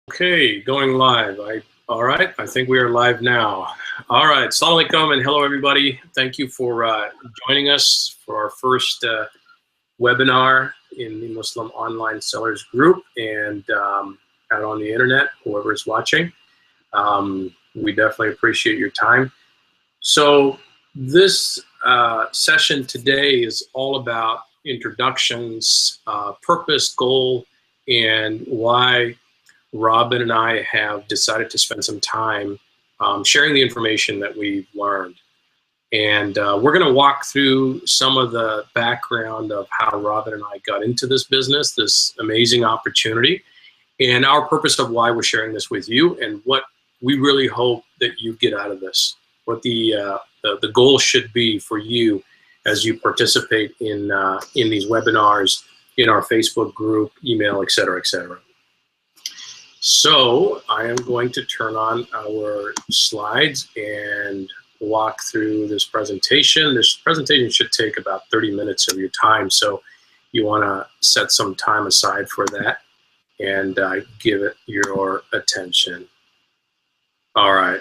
Okay, going live. All right, I think we are live now. All right, Assalamu alaikum and hello everybody. Thank you for joining us for our first webinar in the Muslim Online Sellers Group and out on the internet, whoever is watching. We definitely appreciate your time. So this session today is all about introductions, purpose, goal, and why Robin and I have decided to spend some time sharing the information that we've learned. And we're going to walk through some of the background of how Robin and I got into this business, this amazing opportunity, and our purpose of why we're sharing this with you and what we really hope that you get out of this, what the goal should be for you as you participate in these webinars, in our Facebook group, email, et cetera, et cetera. So I am going to turn on our slides and walk through this presentation. This presentation should take about 30 minutes of your time, so you want to set some time aside for that and give it your attention. All right.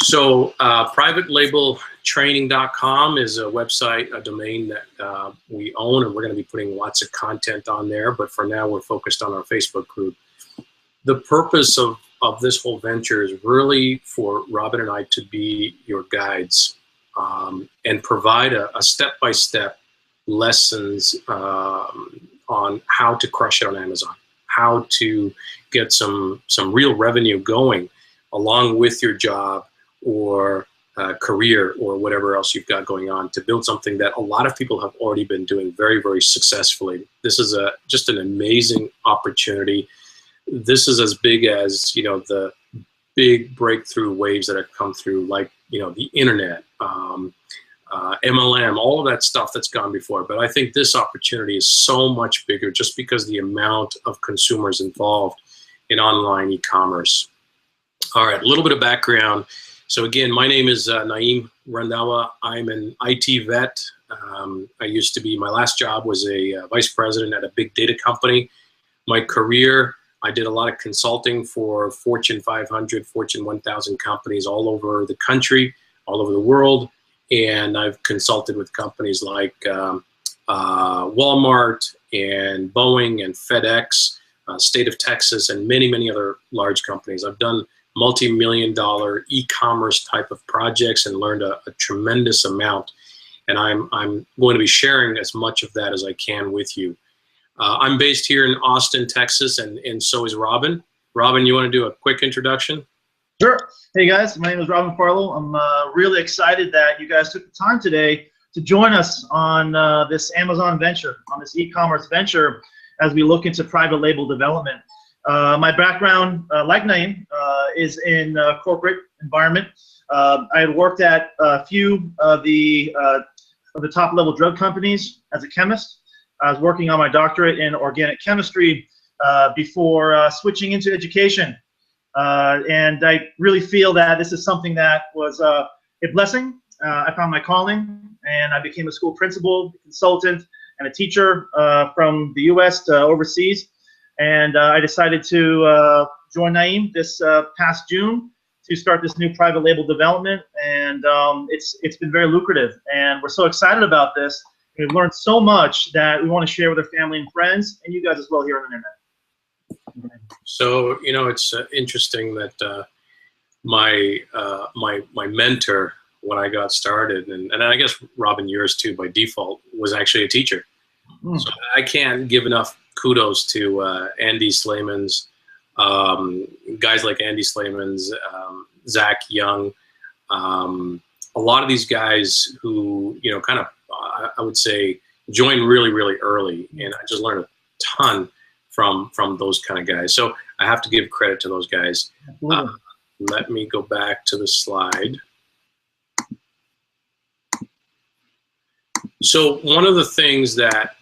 So privatelabeltraining.com is a website, a domain that we own, and we're going to be putting lots of content on there. But for now, we're focused on our Facebook group. The purpose of this whole venture is really for Robin and I to be your guides and provide a step-by-step lessons on how to crush it on Amazon, how to get some real revenue going along with your job or career or whatever else you've got going on, to build something that a lot of people have already been doing very, very successfully. This is just an amazing opportunity. This is as big as, you know, the big breakthrough waves that have come through, like, you know, the internet, MLM, all of that stuff that's gone before. But I think this opportunity is so much bigger just because the amount of consumers involved in online e-commerce. All right, a little bit of background. So again, my name is Naeem Randawa. I'm an IT vet. I used to be, my last job was a vice president at a big data company. My career, I did a lot of consulting for Fortune 500, Fortune 1000 companies all over the country, all over the world. And I've consulted with companies like Walmart and Boeing and FedEx, State of Texas, and many, many other large companies. I've done multi-million-dollar e-commerce type of projects and learned a tremendous amount. And I'm going to be sharing as much of that as I can with you. I'm based here in Austin, Texas, and so is Robin. Robin, you want to do a quick introduction? Sure. Hey guys, my name is Robin Farlow. I'm really excited that you guys took the time today to join us on this Amazon venture, on this e-commerce venture, as we look into private label development. My background, like Naeem, is in corporate environment. I had worked at a few of the top level drug companies as a chemist. I was working on my doctorate in organic chemistry before switching into education. And I really feel that this is something that was a blessing. I found my calling, and I became a school principal, consultant, and a teacher from the U.S. to overseas. And I decided to join Naeem this past June to start this new private label development, and it's been very lucrative. And we're so excited about this. We've learned so much that we want to share with our family and friends, and you guys as well here on the internet. So, you know, it's interesting that my mentor when I got started, and I guess Robin, yours too by default, was actually a teacher. So I can't give enough kudos to Andy Slayman's, guys like Andy Slayman's, Zach Young, a lot of these guys who, you know, kind of, I would say, joined really, really early, and I just learned a ton from those kind of guys. So I have to give credit to those guys. Let me go back to the slide. So one of the things that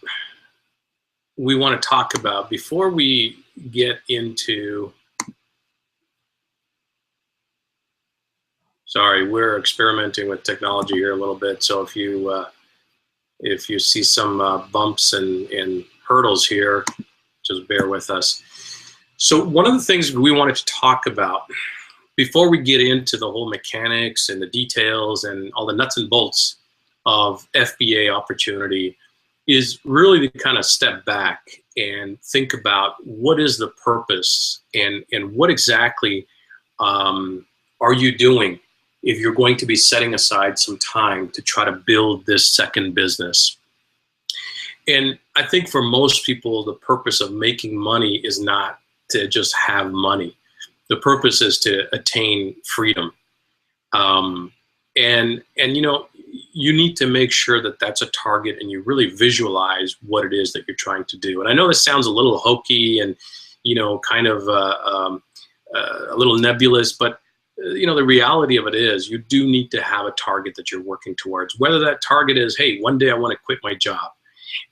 we want to talk about before we get into, sorry, we're experimenting with technology here a little bit. So if you see some bumps and hurdles here, just bear with us. So one of the things we wanted to talk about before we get into the whole mechanics and the details and all the nuts and bolts of FBA opportunity is really to kind of step back and think about what is the purpose and what exactly are you doing if you're going to be setting aside some time to try to build this second business. And I think for most people, the purpose of making money is not to just have money. The purpose is to attain freedom. And you know, you need to make sure that that's a target and you really visualize what it is that you're trying to do. And I know this sounds a little hokey and, you know, kind of a little nebulous, but you know, the reality of it is you do need to have a target that you're working towards, whether that target is, hey, one day I want to quit my job.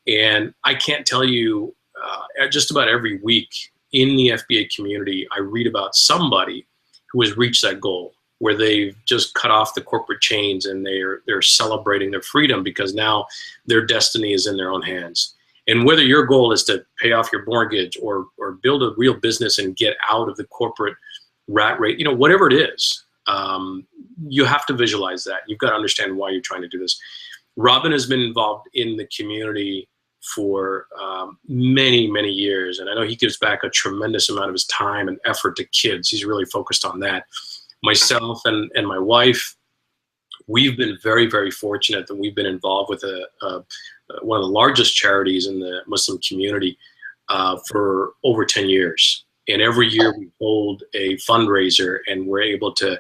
And I can't tell you, just about every week in the FBA community, I read about somebody who has reached that goal, where they've just cut off the corporate chains and they're celebrating their freedom because now their destiny is in their own hands. And whether your goal is to pay off your mortgage or build a real business and get out of the corporate rat race, you know, whatever it is, you have to visualize that. You've got to understand why you're trying to do this. Robin has been involved in the community for many, many years. And I know he gives back a tremendous amount of his time and effort to kids. He's really focused on that. Myself and my wife, we've been very, very fortunate that we've been involved with one of the largest charities in the Muslim community for over 10 years. And every year we hold a fundraiser and we're able to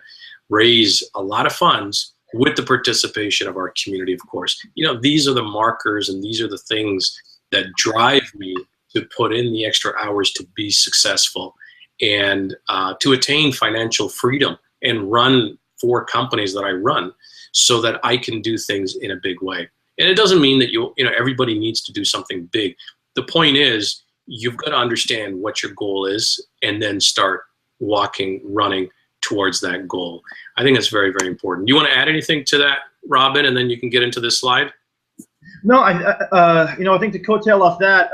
raise a lot of funds with the participation of our community, of course. You know, these are the markers and these are the things that drive me to put in the extra hours to be successful and to attain financial freedom and run 4 companies that I run so that I can do things in a big way. And it doesn't mean that you know everybody needs to do something big. The point is you've got to understand what your goal is and then start running towards that goal. I think that's very, very important. You want to add anything to that, Robin, and then you can get into this slide? No, you know, I think to coattail off that,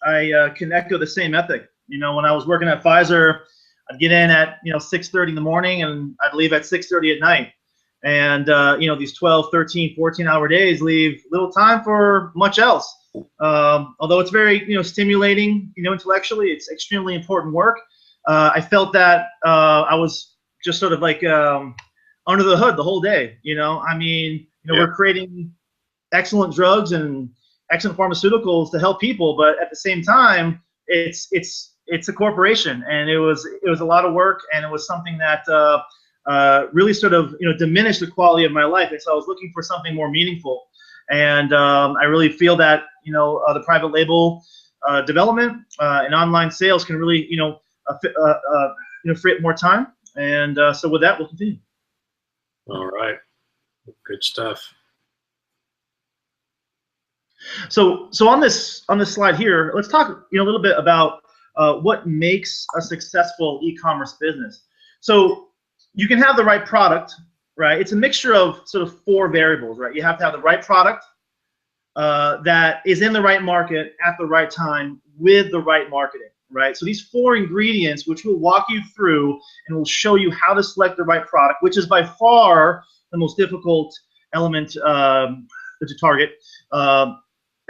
I can echo the same ethic. You know, when I was working at Pfizer, I'd get in at, you know, 6:30 in the morning and I'd leave at 6:30 at night. And, you know, these 12, 13, 14-hour days leave little time for much else. Although it's very, you know, stimulating, you know, intellectually, it's extremely important work. I felt that I was just sort of like under the hood the whole day. You know, I mean, you know, we're creating excellent drugs and excellent pharmaceuticals to help people, but at the same time, it's a corporation, and it was a lot of work, and it was something that really sort of, you know, diminished the quality of my life. And so I was looking for something more meaningful. And I really feel that, you know, the private label development and online sales can really, you know, free up more time. And so with that, we'll continue. All right. Good stuff. So on this slide here, let's talk, you know, a little bit about what makes a successful e-commerce business. So you can have the right product, right? It's a mixture of sort of 4 variables, right? You have to have the right product that is in the right market at the right time with the right marketing, right? So these 4 ingredients, which we'll walk you through and we'll show you how to select the right product, which is by far the most difficult element to target,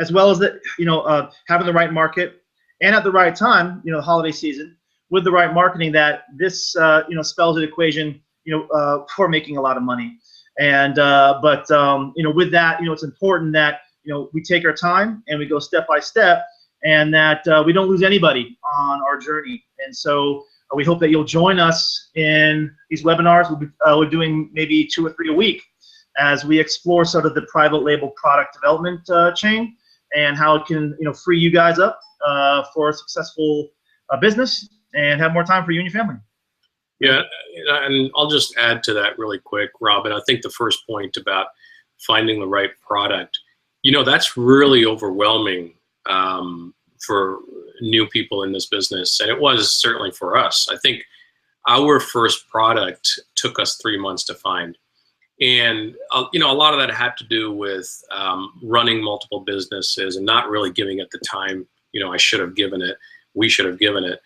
as well as the, you know, having the right market and at the right time, you know, the holiday season, with the right marketing, that this, you know, spells an equation, you know, for making a lot of money. And, you know, with that, you know, it's important that, you know, we take our time and we go step by step, and that we don't lose anybody on our journey. And so we hope that you'll join us in these webinars. We're doing maybe 2 or 3 a week as we explore sort of the private label product development chain and how it can, you know, free you guys up for a successful business and have more time for you and your family. Yeah, and I'll just add to that really quick, Robin. I think the first point about finding the right product, you know, that's really overwhelming for new people in this business, and it was certainly for us. I think our first product took us 3 months to find, and you know, a lot of that had to do with running multiple businesses and not really giving it the time, you know, I should have given it, we should have given it.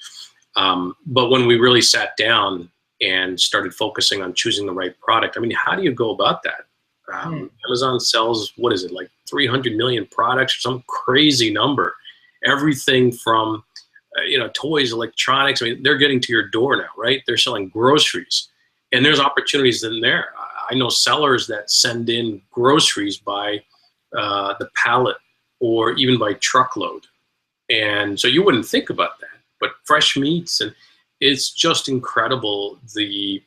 But when we really sat down and started focusing on choosing the right product, I mean, how do you go about that? Amazon sells, what is it, like 300 million products or some crazy number. Everything from, toys, electronics. I mean, they're getting to your door now, right? They're selling groceries. And there's opportunities in there. I know sellers that send in groceries by the pallet or even by truckload. And so you wouldn't think about that. But fresh meats, and it's just incredible the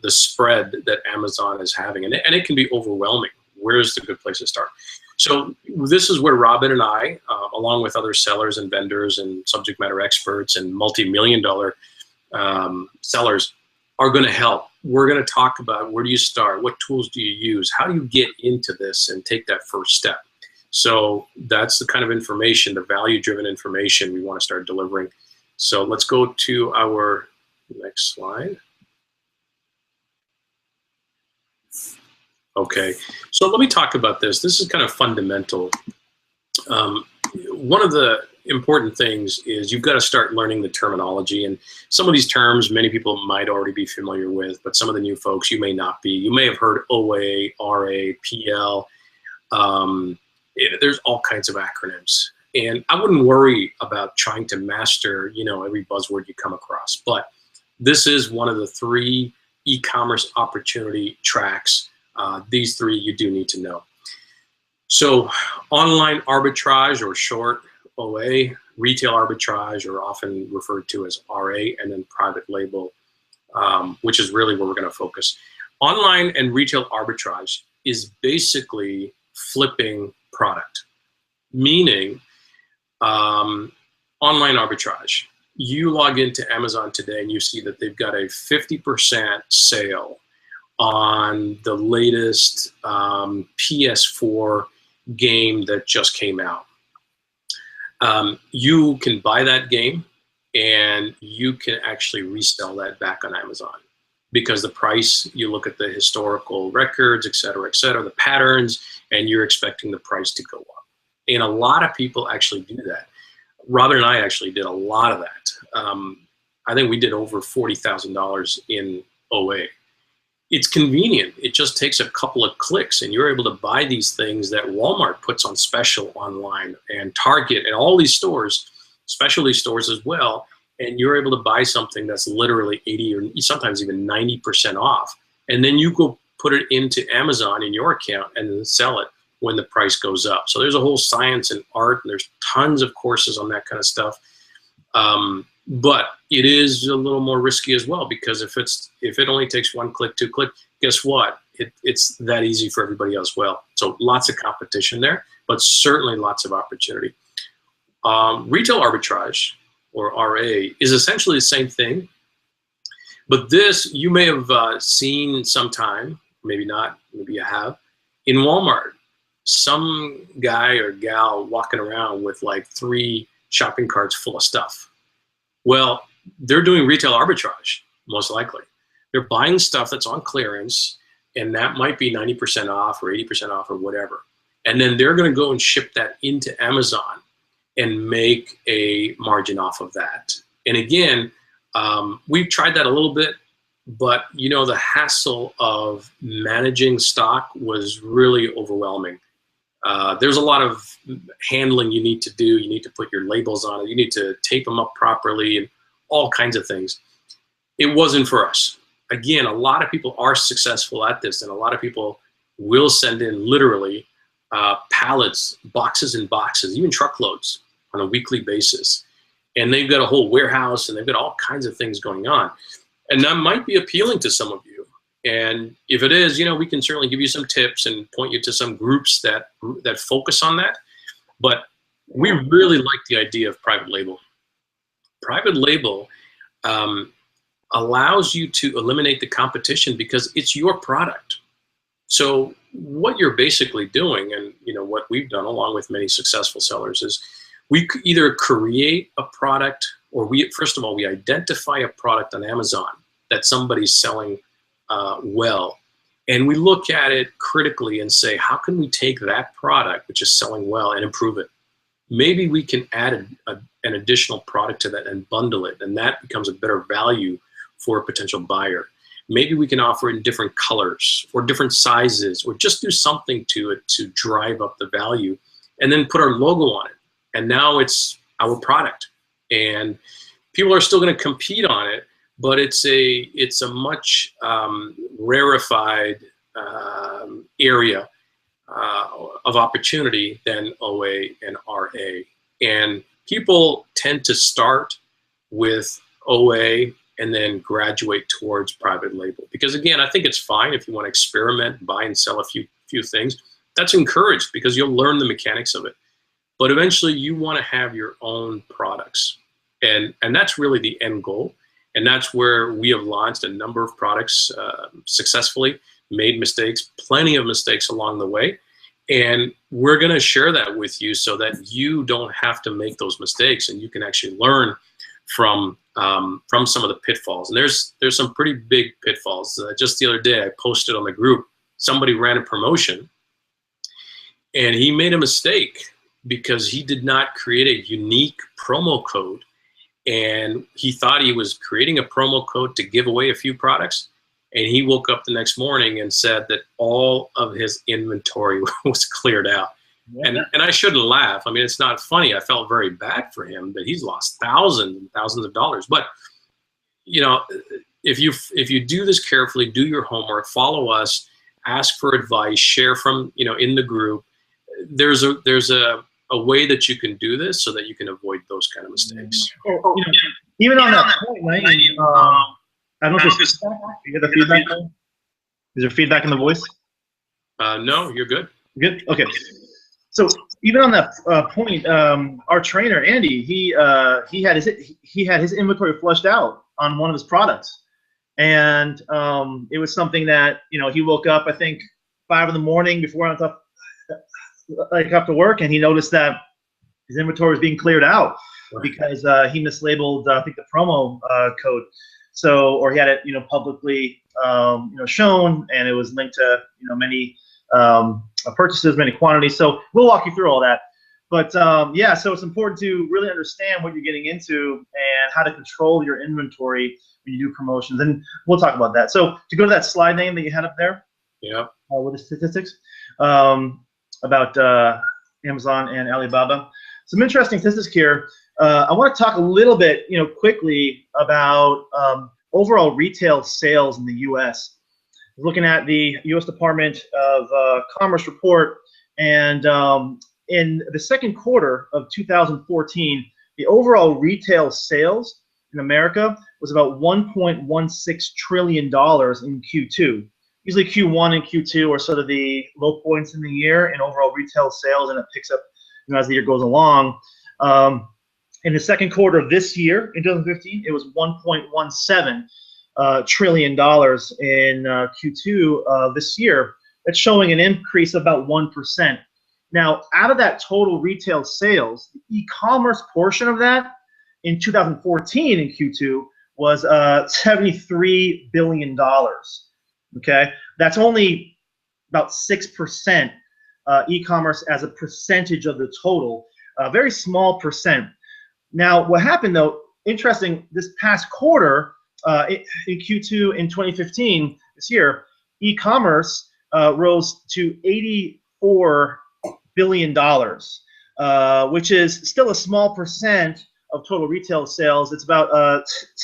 spread that Amazon is having, and it can be overwhelming. Where's the good place to start? So this is where Robin and I, along with other sellers and vendors and subject matter experts and multi-million-dollar sellers, are going to help. We're going to talk about where do you start, what tools do you use, how do you get into this and take that first step. So that's the kind of information, the value-driven information we want to start delivering. So let's go to our next slide. Okay, so let me talk about this. This is kind of fundamental. One of the important things is you've got to start learning the terminology, and some of these terms many people might already be familiar with, but some of the new folks you may not be. You may have heard OA, RA, PL. There's all kinds of acronyms, and I wouldn't worry about trying to master, every buzzword you come across, but this is one of the 3 e-commerce opportunity tracks. These 3 you do need to know. So online arbitrage, or short OA, retail arbitrage, or often referred to as RA, and then private label, which is really where we're going to focus. Online and retail arbitrage is basically flipping product, meaning online arbitrage. You log into Amazon today and you see that they've got a 50% sale on the latest PS4 game that just came out. You can buy that game and you can actually resell that back on Amazon, because the price, you look at the historical records, et cetera, the patterns, and you're expecting the price to go up. And a lot of people actually do that. Robin and I actually did a lot of that. I think we did over $40,000 in OA. It's convenient. It just takes a couple of clicks and you're able to buy these things that Walmart puts on special online, and Target and all these stores, specialty stores as well. And you're able to buy something that's literally 80 or sometimes even 90% off. And then you go put it into Amazon in your account and then sell it when the price goes up. So there's a whole science and art, and there's tons of courses on that kind of stuff. But it is a little more risky as well, because if it only takes 1 click, 2 click, guess what? It's that easy for everybody else. Well, so lots of competition there, but certainly lots of opportunity. Retail arbitrage, or RA, is essentially the same thing, but this you may have seen sometime, maybe not, maybe you have, in Walmart. Some guy or gal walking around with like 3 shopping carts full of stuff. Well, they're doing retail arbitrage, most likely. They're buying stuff that's on clearance, and that might be 90% off or 80% off or whatever. And then they're going to go and ship that into Amazon and make a margin off of that. And again, we've tried that a little bit, but the hassle of managing stock was really overwhelming. There's a lot of handling you need to do. You need to put your labels on it. You need to tape them up properly and all kinds of things. It wasn't for us. Again, a lot of people are successful at this, and a lot of people will send in literally pallets, boxes and boxes, even truckloads on a weekly basis. And they've got a whole warehouse, and they've got all kinds of things going on. And that might be appealing to some of you. And if it is, we can certainly give you some tips and point you to some groups that focus on that. But we really like the idea of private label. Private label allows you to eliminate the competition because it's your product. So what you're basically doing, and what we've done along with many successful sellers, is we either create a product, or first of all, we identify a product on Amazon that somebody's selling well, and we look at it critically and say, how can we take that product which is selling well and improve it? Maybe we can add an additional product to that and bundle it, and that becomes a better value for a potential buyer. Maybe we can offer it in different colors or different sizes, or just do something to it to drive up the value, and then put our logo on it. And now it's our product, and people are still going to compete on it, but it's a much rarefied area of opportunity than OA and RA. And people tend to start with OA and then graduate towards private label. Because again, I think it's fine if you want to experiment, buy and sell a few things. That's encouraged because you'll learn the mechanics of it. But eventually you want to have your own products. And that's really the end goal. And that's where we have launched a number of products successfully, made mistakes, plenty of mistakes along the way. And we're going to share that with you so that you don't have to make those mistakes, and you can actually learn from some of the pitfalls. And there's some pretty big pitfalls. Just the other day, I posted on the group, somebody ran a promotion, and he made a mistake because he did not create a unique promo code. And he thought he was creating a promo code to give away a few products. And he woke up the next morning and said that all of his inventory was cleared out. Yeah. And I shouldn't laugh. I mean, it's not funny. I felt very bad for him that he's lost thousands and thousands of dollars. But, you know, if you do this carefully, do your homework, follow us, ask for advice, share from, you know, in the group, there's a way that you can do this so that you can avoid those kind of mistakes. You know, even on that point, right? I don't know if there's feedback. You get the feedback? Is there feedback in the voice? No, you're good. Good? Okay. So even on that point, our trainer, Andy, he had his inventory flushed out on one of his products. And it was something that, you know, he woke up, I think, 5 in the morning before I went up to work, and he noticed that his inventory was being cleared out because he mislabeled, I think, the promo code. So, or he had it, you know, publicly, you know, shown, and it was linked to, you know, many purchases, many quantities. So we'll walk you through all that. But yeah, so it's important to really understand what you're getting into and how to control your inventory when you do promotions. And we'll talk about that. So to go to that slide name that you had up there, yeah, with the statistics about Amazon and Alibaba. Some interesting statistics here. I want to talk a little bit, you know, quickly about overall retail sales in the U.S. Looking at the U.S. Department of Commerce report, and in the second quarter of 2014, the overall retail sales in America was about $1.16 trillion in Q2. Usually Q1 and Q2 are sort of the low points in the year in overall retail sales, and it picks up, you know, as the year goes along. In the second quarter of this year, in 2015, it was $1.17 trillion in Q2 this year. That's showing an increase of about 1%. Now, out of that total retail sales, the e-commerce portion of that in 2014 in Q2 was $73 billion. Okay, that's only about 6% e-commerce as a percentage of the total. A very small percent. Now, what happened though, interesting, this past quarter, in Q2 in 2015, this year, e-commerce rose to $84 billion, which is still a small percent of total retail sales. It's about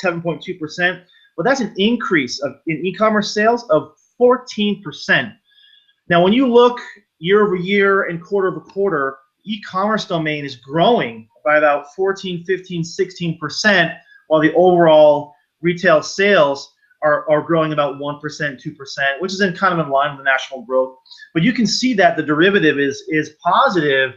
7.2%, but that's an increase in e-commerce sales of 14%. Now, when you look year over year and quarter over quarter, e-commerce domain is growing by about 14, 15, 16%, while the overall retail sales are growing about 1%, 2%, which is in kind of in line with the national growth. But you can see that the derivative is positive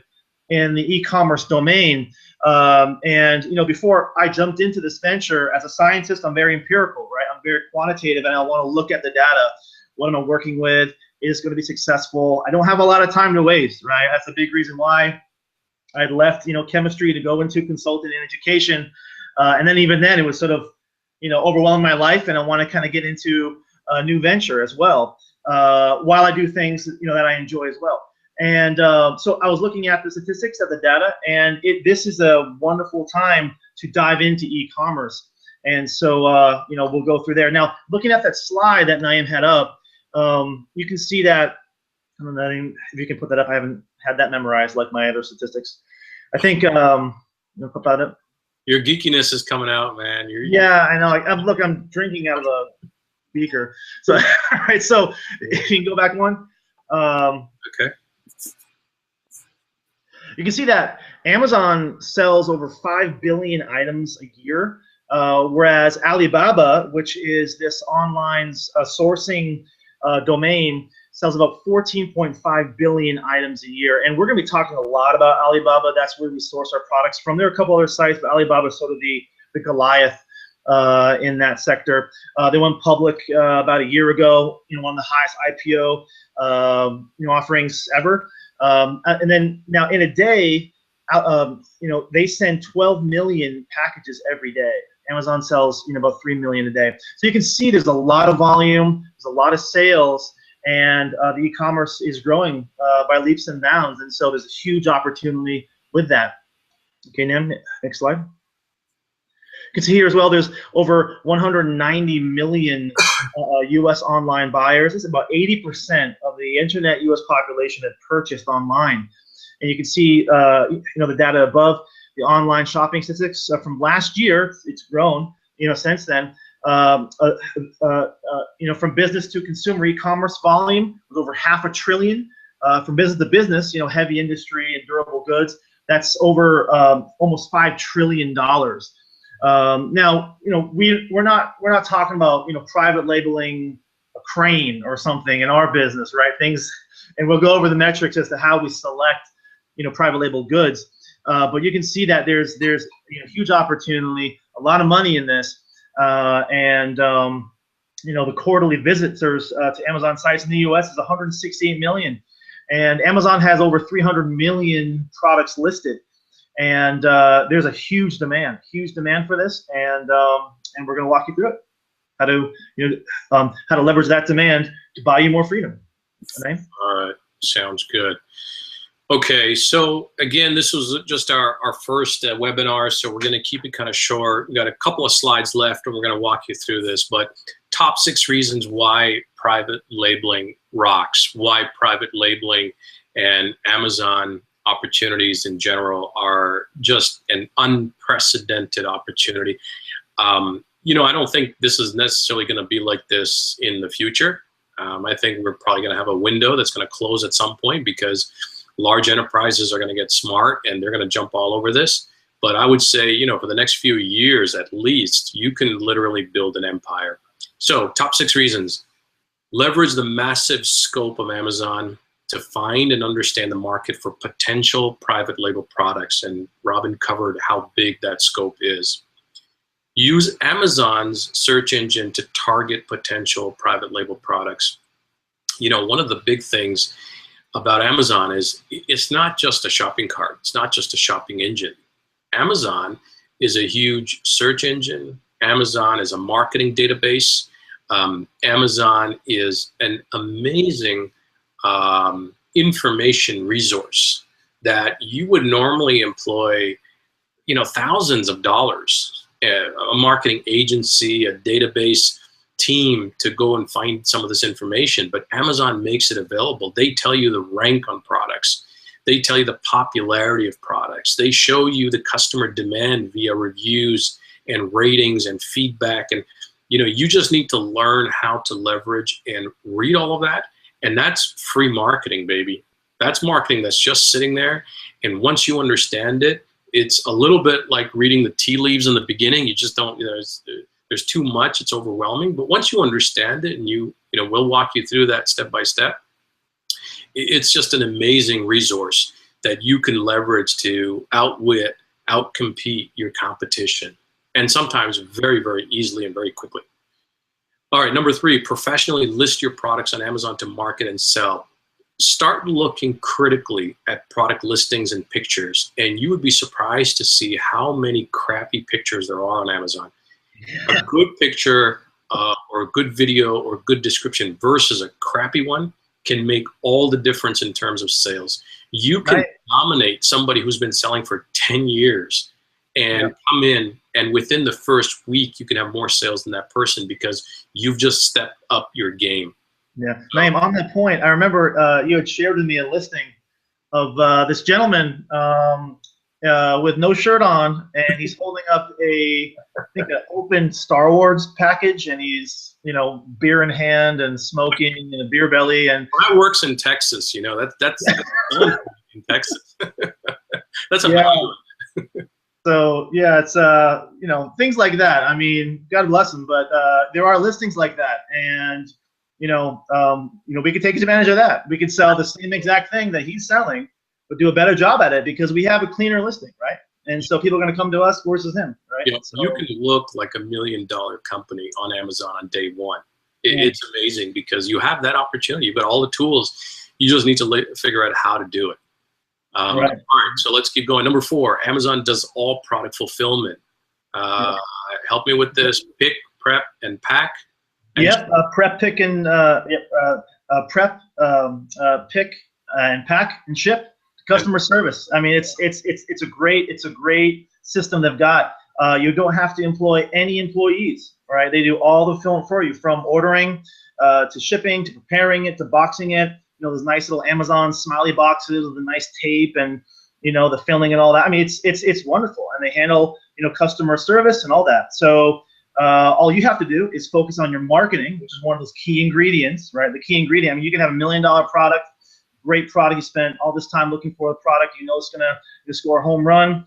in the e-commerce domain. And you know, before I jumped into this venture, as a scientist, I'm very empirical, right? I'm very quantitative, and I want to look at the data. What am I working with? Is going to be successful? I don't have a lot of time to waste, right? That's a big reason why I had left, you know, chemistry to go into consulting and education. And then even then, it was sort of, you know, overwhelming my life, and I want to kind of get into a new venture as well, while I do things, you know, that I enjoy as well. And so I was looking at the statistics of the data, and this is a wonderful time to dive into e-commerce. And so, you know, we'll go through there. Now, looking at that slide that Naeem had up, you can see that, I don't know if you can put that up. I haven't had that memorized like my other statistics. I think, you know, put that up. Your geekiness is coming out, man. Yeah, I know. Look, I'm drinking out of a beaker. So, all right, so if you can go back one. Okay. You can see that Amazon sells over 5 billion items a year, whereas Alibaba, which is this online sourcing domain, sells about 14.5 billion items a year. And we're going to be talking a lot about Alibaba. That's where we source our products from. There are a couple other sites, but Alibaba is sort of the Goliath in that sector. They went public about a year ago, you know, one of the highest IPO you know, offerings ever. And then now in a day, you know, they send 12 million packages every day. Amazon sells, you know, about 3 million a day. So you can see there's a lot of volume, there's a lot of sales, and the e-commerce is growing by leaps and bounds. And so there's a huge opportunity with that. Okay, now next slide. You can see here as well, there's over 190 million U.S. online buyers. It's about 80% of the internet U.S. population that purchased online. And you can see, you know, the data above, the online shopping statistics from last year. It's grown, you know, since then. You know, from business to consumer e-commerce volume was over $500 billion. From business to business, you know, heavy industry and durable goods, that's over almost $5 trillion. Now, you know, we're not talking about, you know, private labeling a crane or something in our business, right? Things, and we'll go over the metrics as to how we select, you know, private label goods. But you can see that there's you know, huge opportunity, a lot of money in this, and you know, the quarterly visitors to Amazon sites in the U.S. is 168 million, and Amazon has over 300 million products listed. And there's a huge demand for this, and we're going to walk you through it, how to, you know, how to leverage that demand to buy you more freedom. Okay? All right, sounds good. Okay, so again, this was just our first webinar, so we're going to keep it kind of short. We've got a couple of slides left, and we're going to walk you through this. But top 6 reasons why private labeling rocks, why private labeling and Amazon opportunities in general are just an unprecedented opportunity. You know, I don't think this is necessarily going to be like this in the future. I think we're probably going to have a window that's going to close at some point because large enterprises are going to get smart and they're going to jump all over this. But I would say, you know, for the next few years at least, you can literally build an empire. So top 6 reasons. Leverage the massive scope of Amazon to find and understand the market for potential private label products. And Robin covered how big that scope is. Use Amazon's search engine to target potential private label products. You know, one of the big things about Amazon is it's not just a shopping cart. It's not just a shopping engine. Amazon is a huge search engine. Amazon is a marketing database. Amazon is an amazing information resource that you would normally employ, you know, thousands of dollars, a marketing agency, a database team to go and find some of this information, but Amazon makes it available. They tell you the rank on products. They tell you the popularity of products. They show you the customer demand via reviews and ratings and feedback. And, you know, you just need to learn how to leverage and read all of that. And that's free marketing, baby. That's marketing that's just sitting there. And once you understand it, it's a little bit like reading the tea leaves in the beginning. You just don't, you know, there's too much, it's overwhelming. But once you understand it, and you know, we'll walk you through that step by step, it's just an amazing resource that you can leverage to outwit, outcompete your competition, and sometimes very, very easily and very quickly. All right, number 3, professionally list your products on Amazon to market and sell. Start looking critically at product listings and pictures, and you would be surprised to see how many crappy pictures there are on Amazon. A good picture or a good video or good description versus a crappy one can make all the difference in terms of sales. You can nominate somebody who's been selling for 10 years and come in, and within the first week, you can have more sales than that person because you've just stepped up your game. Yeah, Naeem, on that point, I remember you had shared with me a listing of this gentleman with no shirt on, and he's holding up I think an open Star Wars package, and he's, you know, beer in hand and smoking and a beer belly. And that works in Texas, you know. That's in Texas. That's a So yeah, it's you know, things like that. I mean, God bless him, but there are listings like that, and you know, we could take advantage of that. We could sell the same exact thing that he's selling, but do a better job at it because we have a cleaner listing, right? And so people are going to come to us versus him, right? Yeah, so you can look like $1 million company on Amazon on day one. It's amazing because you have that opportunity. You've got all the tools. You just need to figure out how to do it. All right, so let's keep going. Number 4, Amazon does all product fulfillment. Help me with this: pick, prep, and pack. Prep, pick, and prep, pick, and pack, and ship. Customer service. I mean, it's a great system they've got. You don't have to employ any employees, right? They do all the fulfillment for you, from ordering to shipping to preparing it to boxing it. You know, those nice little Amazon smiley boxes with the nice tape and, you know, the filling and all that. I mean, it's wonderful, and they handle, you know, customer service and all that. So all you have to do is focus on your marketing, which is one of those key ingredients, right? The key ingredient. I mean, you can have $1 million product, great product. You spent all this time looking for a product you know it's gonna score a home run.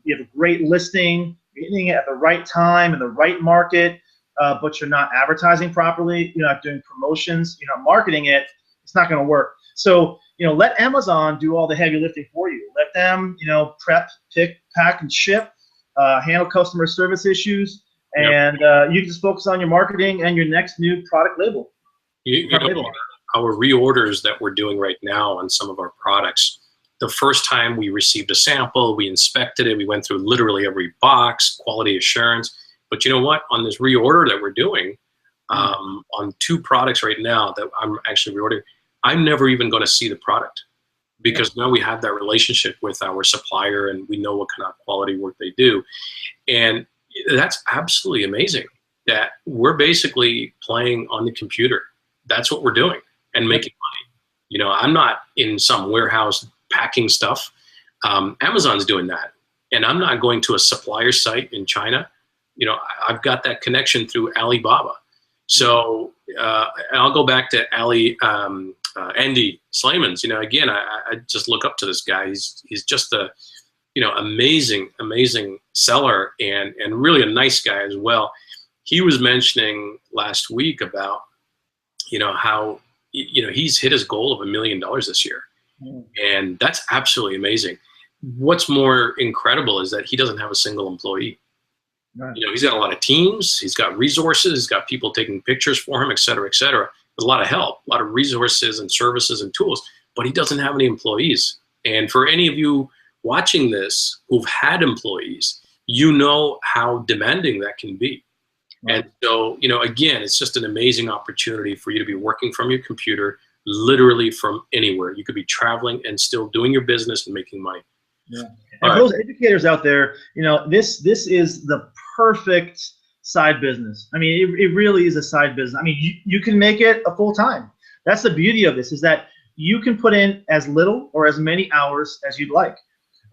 You have a great listing. You're hitting it at the right time in the right market, but you're not advertising properly. You're not doing promotions. You're not marketing it. It's not going to work. So, you know, let Amazon do all the heavy lifting for you. Let them, you know, prep, pick, pack, and ship, handle customer service issues, and you can just focus on your marketing and your next new product label. Our reorders that we're doing right now on some of our products, the first time we received a sample, we inspected it, we went through literally every box, quality assurance. But you know what? On this reorder that we're doing, on 2 products right now that I'm actually reordering, I'm never even going to see the product because now we have that relationship with our supplier and we know what kind of quality work they do. And that's absolutely amazing that we're basically playing on the computer. That's what we're doing and making money. You know, I'm not in some warehouse packing stuff. Amazon's doing that. And I'm not going to a supplier site in China. You know, I've got that connection through Alibaba. So I'll go back to Andy Slamans. You know, again, I just look up to this guy. He's just a, you know, amazing seller and really a nice guy as well. He was mentioning last week about, you know, how, you know, he's hit his goal of $1 million this year. And that's absolutely amazing. What's more incredible is that he doesn't have a single employee. You know, he's got a lot of teams, he's got resources, he's got people taking pictures for him, et cetera, et cetera. There's a lot of help, a lot of resources and services and tools, but he doesn't have any employees. And for any of you watching this who've had employees, you know how demanding that can be. And so, you know, again, it's just an amazing opportunity for you to be working from your computer, literally from anywhere. You could be traveling and still doing your business and making money. And for those educators out there, you know, this is the perfect side business. I mean, it really is a side business. I mean, you can make it a full time. That's the beauty of this, is that you can put in as little or as many hours as you'd like.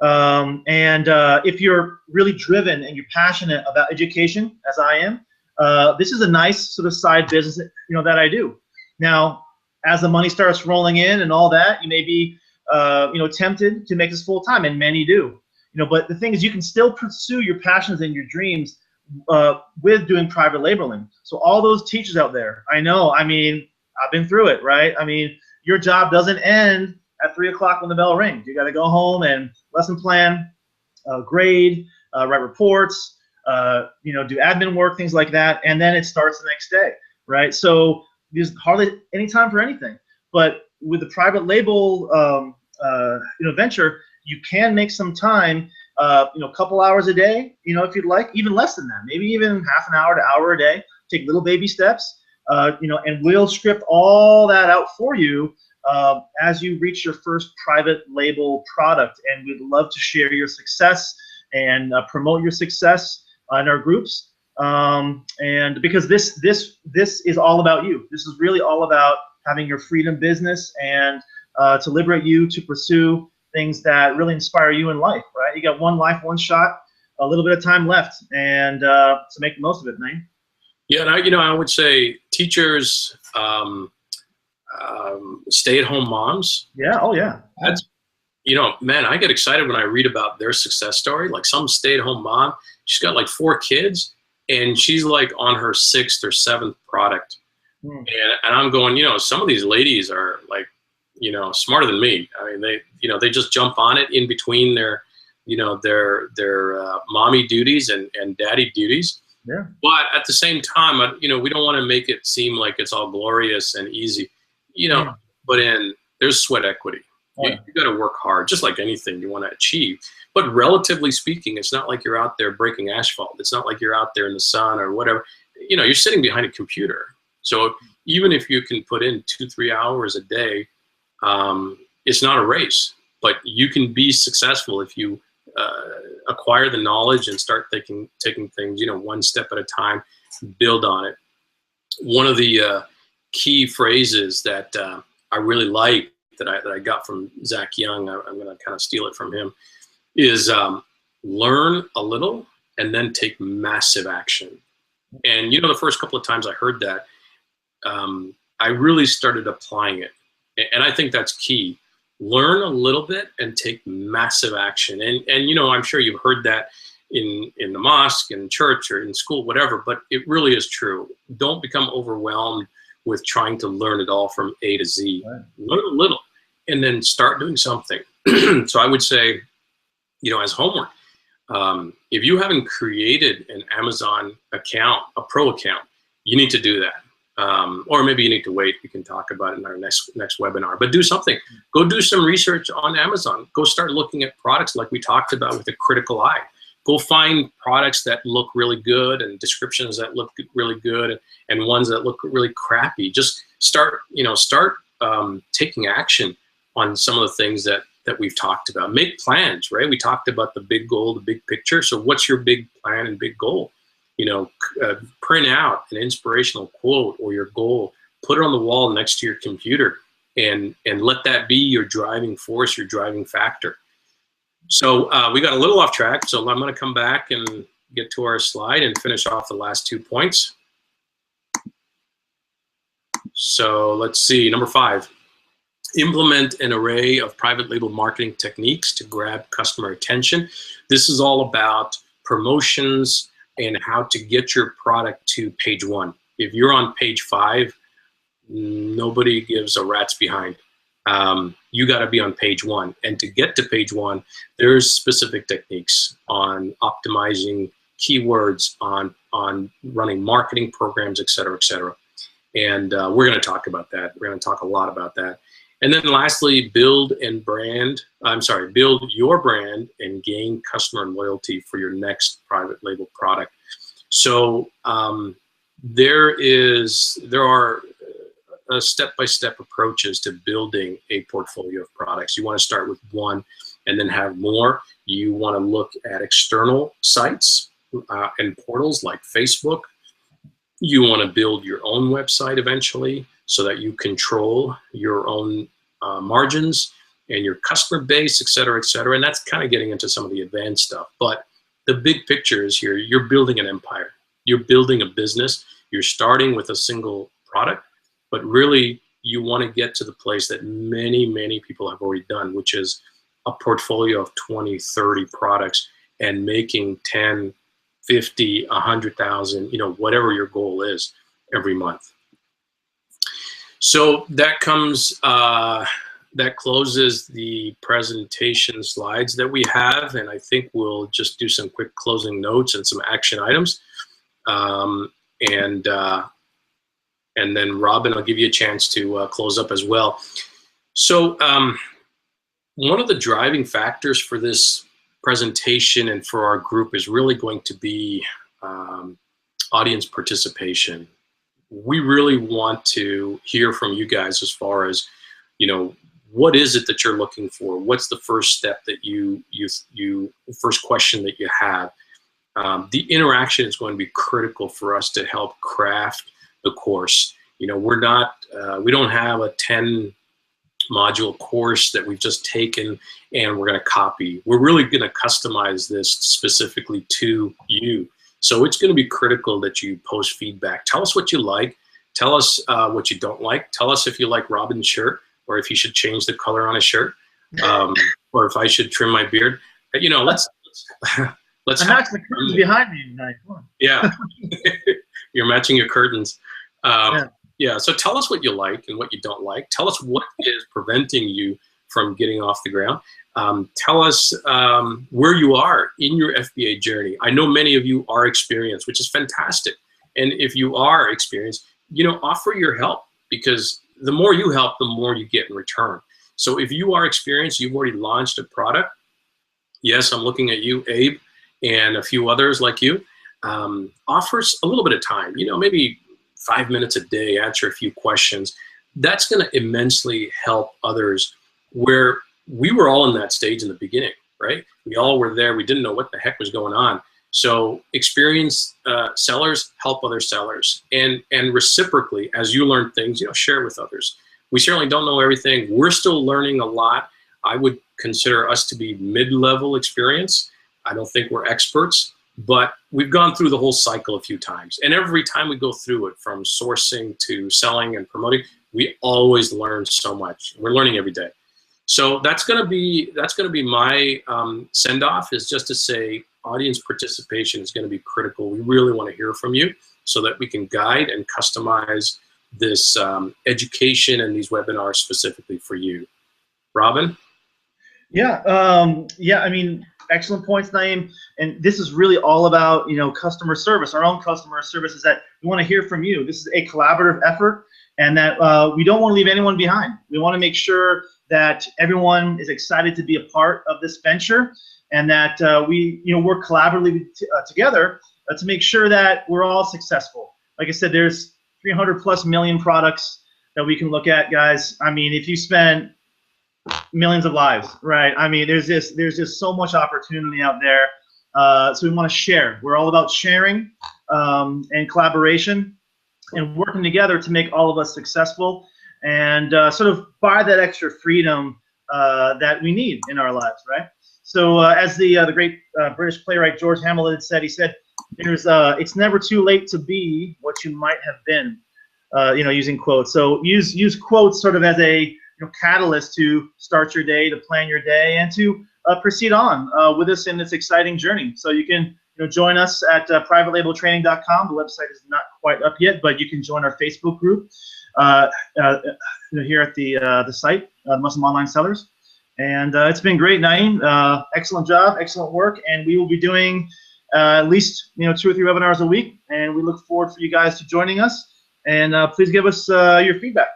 If you're really driven and you're passionate about education, as I am, this is a nice sort of side business, you know, that I do. Now, as the money starts rolling in and all that, you may be, you know, tempted to make this full time, and many do. You know, but the thing is, you can still pursue your passions and your dreams with doing private labeling. So all those teachers out there, I know, I mean, I've been through it, right? I mean, your job doesn't end at 3 o'clock when the bell rings. You got to go home and lesson plan, grade, write reports, you know, do admin work, things like that, and then it starts the next day, right? So there's hardly any time for anything. But with the private label, you know, venture, you can make some time, you know, a couple hours a day, you know, if you'd like, even less than that, maybe even half an hour to hour a day. Take little baby steps. and we'll script all that out for you as you reach your first private label product. And we'd love to share your success and promote your success in our groups. And because this is all about you. This is really all about having your freedom business and to liberate you to pursue things that really inspire you in life, right? You got one life, one shot, a little bit of time left, and to make the most of it, man. Yeah, and I would say teachers, stay-at-home moms. Yeah. Oh, yeah. That's, man, I get excited when I read about their success story. Like some stay-at-home mom, she's got like 4 kids, and she's like on her 6th or 7th product. And I'm going, some of these ladies are like, smarter than me. I mean, they just jump on it in between their mommy duties and daddy duties. Yeah. But at the same time, we don't want to make it seem like it's all glorious and easy, but there's sweat equity. You got to work hard, just like anything you want to achieve. But relatively speaking, it's not like you're out there breaking asphalt. It's not like you're out there in the sun or whatever. You're sitting behind a computer. So even if you can put in 2-3 hours a day, it's not a race. But you can be successful if you acquire the knowledge and start taking things, one step at a time, build on it. One of the key phrases that I really like that I got from Zach Young, I'm going to kind of steal it from him, is learn a little and then take massive action. And the first couple of times I heard that, I really started applying it. And I think that's key. Learn a little bit and take massive action. And I'm sure you've heard that in the mosque, in church, or in school, whatever, but it really is true. Don't become overwhelmed with trying to learn it all from A to Z. Right. Learn a little and then start doing something. So I would say, as homework, if you haven't created an Amazon account, a pro account, you need to do that. Or maybe you need to wait. We can talk about it in our next webinar. But do something. Go do some research on Amazon. Go start looking at products like we talked about with a critical eye. Go find products that look really good and descriptions that look really good and ones that look really crappy. Just start taking action on some of the things that we've talked about. Make plans, right? We talked about the big goal, the big picture. So what's your big plan and big goal? Print out an inspirational quote or your goal, put it on the wall next to your computer, and let that be your driving force, your driving factor. So we got a little off track, so I'm going to come back and get to our slide and finish off the last 2 points. So let's see, number 5. Implement an array of private label marketing techniques to grab customer attention. This is all about promotions and how to get your product to page 1. If you're on page 5, nobody gives a rat's behind. You got to be on page 1. And to get to page 1, there's specific techniques on optimizing keywords, on running marketing programs, et cetera, et cetera. And we're going to talk about that. We're going to talk a lot about that. And then lastly, build your brand and gain customer loyalty for your next private label product. So there are step-by-step approaches to building a portfolio of products. You want to start with one and then have more. You want to look at external sites and portals like Facebook. You want to build your own website eventually so that you control your own margins and your customer base, et cetera, et cetera. And that's kind of getting into some of the advanced stuff. But the big picture is here. You're building an empire. You're building a business. You're starting with a single product, but really you want to get to the place that many, many people have already done, which is a portfolio of 20, 30 products and making 10, 50, 100,000, whatever your goal is every month. So that closes the presentation slides that we have, and I think we'll just do some quick closing notes and some action items. And then Robin, I'll give you a chance to close up as well. So one of the driving factors for this presentation and for our group is really going to be audience participation. we really want to hear from you guys as far as, you know, what is it that you're looking for? What's the first step that first question that you have? The interaction is going to be critical for us to help craft the course. You know, we don't have a 10 module course that we've just taken and we're going to copy. We're really going to customize this specifically to you. So it's going to be critical that you post feedback. Tell us what you like. Tell us what you don't like. Tell us if you like Robin's shirt, or if he should change the color on his shirt, or if I should trim my beard. You know, let's match the curtains behind me tonight. Come on. Yeah, you're matching your curtains. Yeah. So tell us what you like and what you don't like. Tell us what is preventing you from getting off the ground. Tell us where you are in your FBA journey. I know many of you are experienced, which is fantastic. And if you are experienced, you know, offer your help, because the more you help, the more you get in return. So if you are experienced, you've already launched a product. Yes, I'm looking at you, Abe, and a few others like you. Offer a little bit of time, you know, maybe 5 minutes a day, answer a few questions. That's going to immensely help others, where we were all in that stage in the beginning, right? We all were there. We didn't know what the heck was going on. So experienced sellers help other sellers, and reciprocally, as you learn things, you know, share it with others. We certainly don't know everything. We're still learning a lot. I would consider us to be mid-level experience. I don't think we're experts, but we've gone through the whole cycle a few times. And every time we go through it, from sourcing to selling and promoting, we always learn so much. We're learning every day. So that's gonna be my send-off, is just to say audience participation is gonna be critical. We really wanna hear from you so that we can guide and customize this education and these webinars specifically for you. Robin? Yeah, I mean, excellent points, Naeem. And this is really all about, you know, customer service. Our own customer service is that we want to hear from you. This is a collaborative effort, and that we don't want to leave anyone behind. We want to make sure that everyone is excited to be a part of this venture, and that we, you know, work collaboratively together to make sure that we're all successful. Like I said, there's 300+ million products that we can look at, guys. I mean, if you spend millions of lives, right? I mean, there's just so much opportunity out there. So we want to share. We're all about sharing and collaboration and working together to make all of us successful, and sort of buy that extra freedom that we need in our lives, right? So as the great British playwright George Hamilton said, he said, it's never too late to be what you might have been, you know, using quotes. So use quotes sort of as a catalyst to start your day, to plan your day, and to proceed on with us in this exciting journey. So you can join us at privatelabeltraining.com. The website is not quite up yet, but you can join our Facebook group here at the site, Muslim Online Sellers. And it's been great, Naeem. Excellent job, excellent work, and we will be doing at least 2 or 3 webinars a week, and we look forward for you guys to joining us. And please give us your feedback.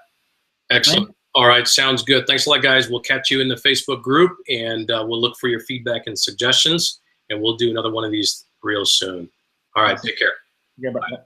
Excellent. Naeem? All right, sounds good. Thanks a lot, guys. We'll catch you in the Facebook group, and we'll look for your feedback and suggestions, and we'll do another one of these real soon. All right, take care. Yeah, bye.